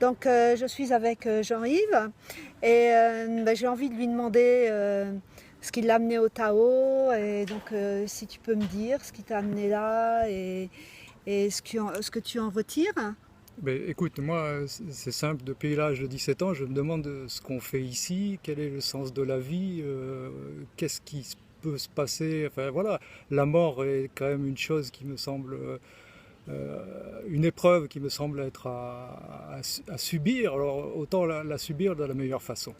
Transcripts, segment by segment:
Donc je suis avec Jean-Yves et j'ai envie de lui demander ce qui l'a amené au Tao et donc si tu peux me dire ce qui t'a amené là et ce que tu en retires. Ben, écoute, moi, c'est simple, depuis l'âge de 17 ans, je me demande ce qu'on fait ici, quel est le sens de la vie, qu'est-ce qui peut se passer. Enfin voilà, la mort est quand même une chose qui me semble, une épreuve qui me semble être à subir, alors autant la subir de la meilleure façon.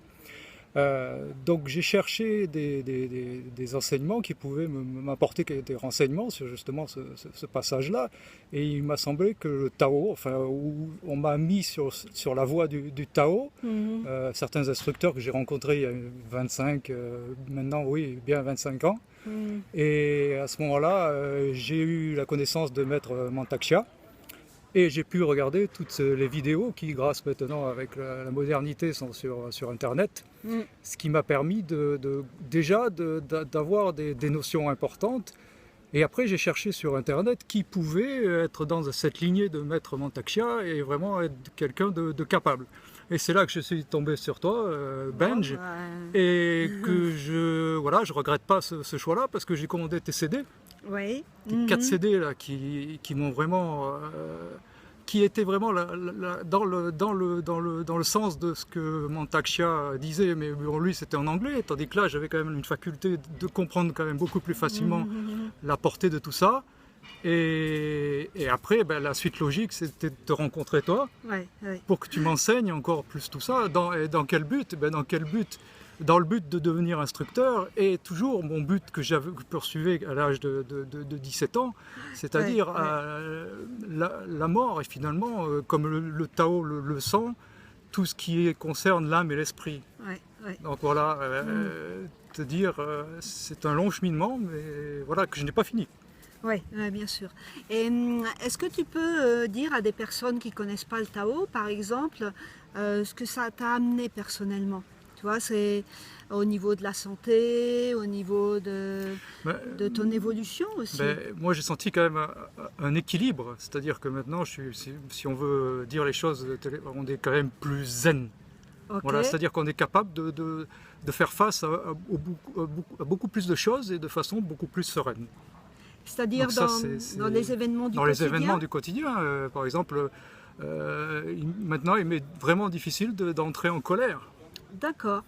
Donc j'ai cherché des enseignements qui pouvaient m'apporter des renseignements sur justement ce passage-là, et il m'a semblé que le Tao, enfin où on m'a mis sur la voie du Tao, certains instructeurs que j'ai rencontrés il y a 25, maintenant oui, bien 25 ans, et à ce moment-là j'ai eu la connaissance de Maître Mantak-Chia. Et j'ai pu regarder toutes les vidéos qui, grâce maintenant avec la modernité, sont sur Internet, ce qui m'a permis déjà d'avoir des notions importantes. Et après, j'ai cherché sur Internet qui pouvait être dans cette lignée de Maître Mantak-Chia et vraiment être quelqu'un de capable. Et c'est là que je suis tombé sur toi, Benj, et que je regrette pas ce choix-là parce que j'ai commandé tes CD. Oui. 4 CD là, qui m'ont vraiment... qui étaient vraiment dans le sens de ce que Mantak-Chia disait, mais bon, lui c'était en anglais, tandis que là j'avais quand même une faculté de comprendre quand même beaucoup plus facilement la portée de tout ça. Et après, ben, la suite logique, c'était de te rencontrer toi, pour que tu m'enseignes encore plus tout ça. Dans quel but? Dans le but de devenir instructeur, et toujours mon but que j'avais poursuivi à l'âge de 17 ans, c'est-à-dire la mort, et finalement, comme le Tao le sent, tout ce qui concerne l'âme et l'esprit. Donc voilà, te dire, c'est un long cheminement, mais voilà, que je n'ai pas fini. Oui, bien sûr. Et est-ce que tu peux dire à des personnes qui ne connaissent pas le Tao, par exemple, ce que ça t'a amené personnellement? Tu vois, c'est au niveau de la santé, au niveau de ton évolution aussi. Moi, j'ai senti quand même un équilibre. C'est-à-dire que maintenant, si on veut dire les choses, on est quand même plus zen. Okay. Voilà, c'est-à-dire qu'on est capable de faire face à beaucoup plus de choses et de façon beaucoup plus sereine. C'est-à-dire dans les événements du quotidien. Dans les événements du quotidien, par exemple, maintenant il m'est vraiment difficile d'entrer en colère. D'accord.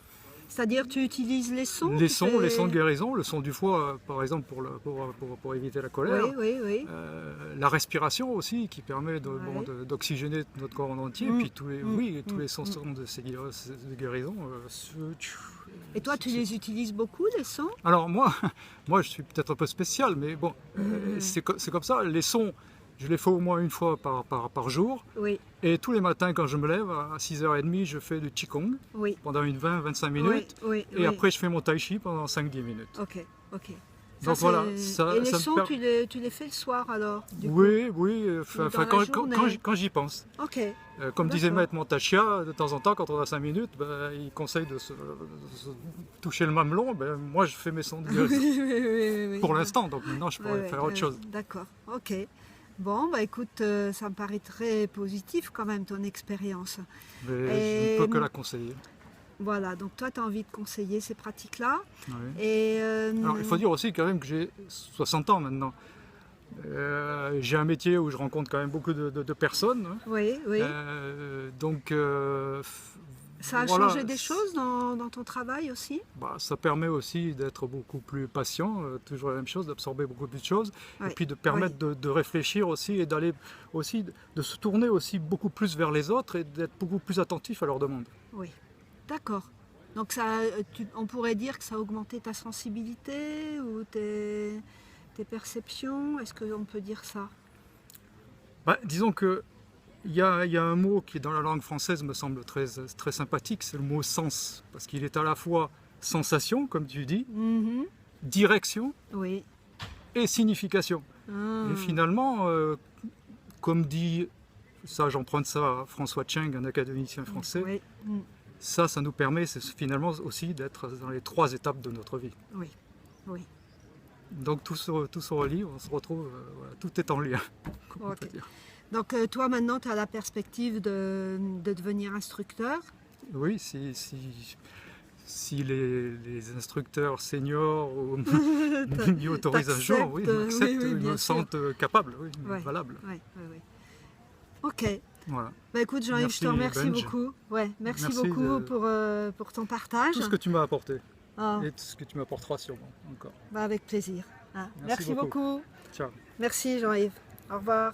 C'est-à-dire tu utilises les sons. Les sons de guérison, le son du foie par exemple pour éviter la colère. Oui. La respiration aussi qui permet d'oxygéner notre corps en entier. Puis tous les sons de guérison. Et toi, tu les utilises beaucoup, les sons? Alors moi je suis peut-être un peu spécial, mais bon, c'est comme ça. Les sons, je les fais au moins une fois par jour. Oui. Et tous les matins, quand je me lève, à 6h30, je fais du Qigong pendant une 20-25 minutes. Et après, je fais mon Tai Chi pendant 5-10 minutes. Ok. Donc voilà. Et les sons, tu les fais le soir alors Oui, quand j'y pense. Ok. Comme disait Maître Mantak-Chia, de temps en temps, quand on a 5 minutes, il conseille de se toucher le mamelon. Moi, je fais mes sons de guérison. Pour l'instant, donc maintenant, je pourrais faire autre chose. D'accord, ok. Bon, écoute, ça me paraît très positif quand même, ton expérience. Je ne peux que la conseiller. Voilà, donc toi, tu as envie de conseiller ces pratiques-là. Oui. Et alors, il faut dire aussi quand même que j'ai 60 ans maintenant. J'ai un métier où je rencontre quand même beaucoup de personnes. Oui. Donc... ça a changé des choses dans ton travail aussi? Ça permet aussi d'être beaucoup plus patient, toujours la même chose, d'absorber beaucoup plus de choses, et puis de permettre de réfléchir aussi, et d'aller aussi, de se tourner aussi beaucoup plus vers les autres, et d'être beaucoup plus attentif à leurs demandes. Oui, d'accord. Donc on pourrait dire que ça a augmenté ta sensibilité ou tes perceptions? Est-ce qu'on peut dire ça? Disons que il y a un mot qui, dans la langue française, me semble très sympathique, c'est le mot sens. Parce qu'il est à la fois sensation, comme tu dis, direction et signification. Et finalement, comme dit, ça j'emprunte ça à François Cheng, un académicien français, ça nous permet finalement aussi d'être dans les 3 étapes de notre vie. Oui. Donc tout se relie, on se retrouve, tout est en lien, comme on peut dire. Donc toi maintenant tu as la perspective de devenir instructeur. Oui, si les instructeurs seniors m'y autorisent un jour, oui, m'acceptent, oui, ils me sentent capable, oui, ouais, valable. ouais, ouais, ouais. Ok. Voilà. Bah écoute Jean-Yves, je te remercie Benj. beaucoup. Ouais, merci Merci beaucoup pour ton partage. tout ce que tu m'as apporté Ah, et tout ce que tu m'apporteras sûrement encore. bah avec plaisir. Ah, Merci merci beaucoup. Ciao. Merci Jean-Yves. Au revoir.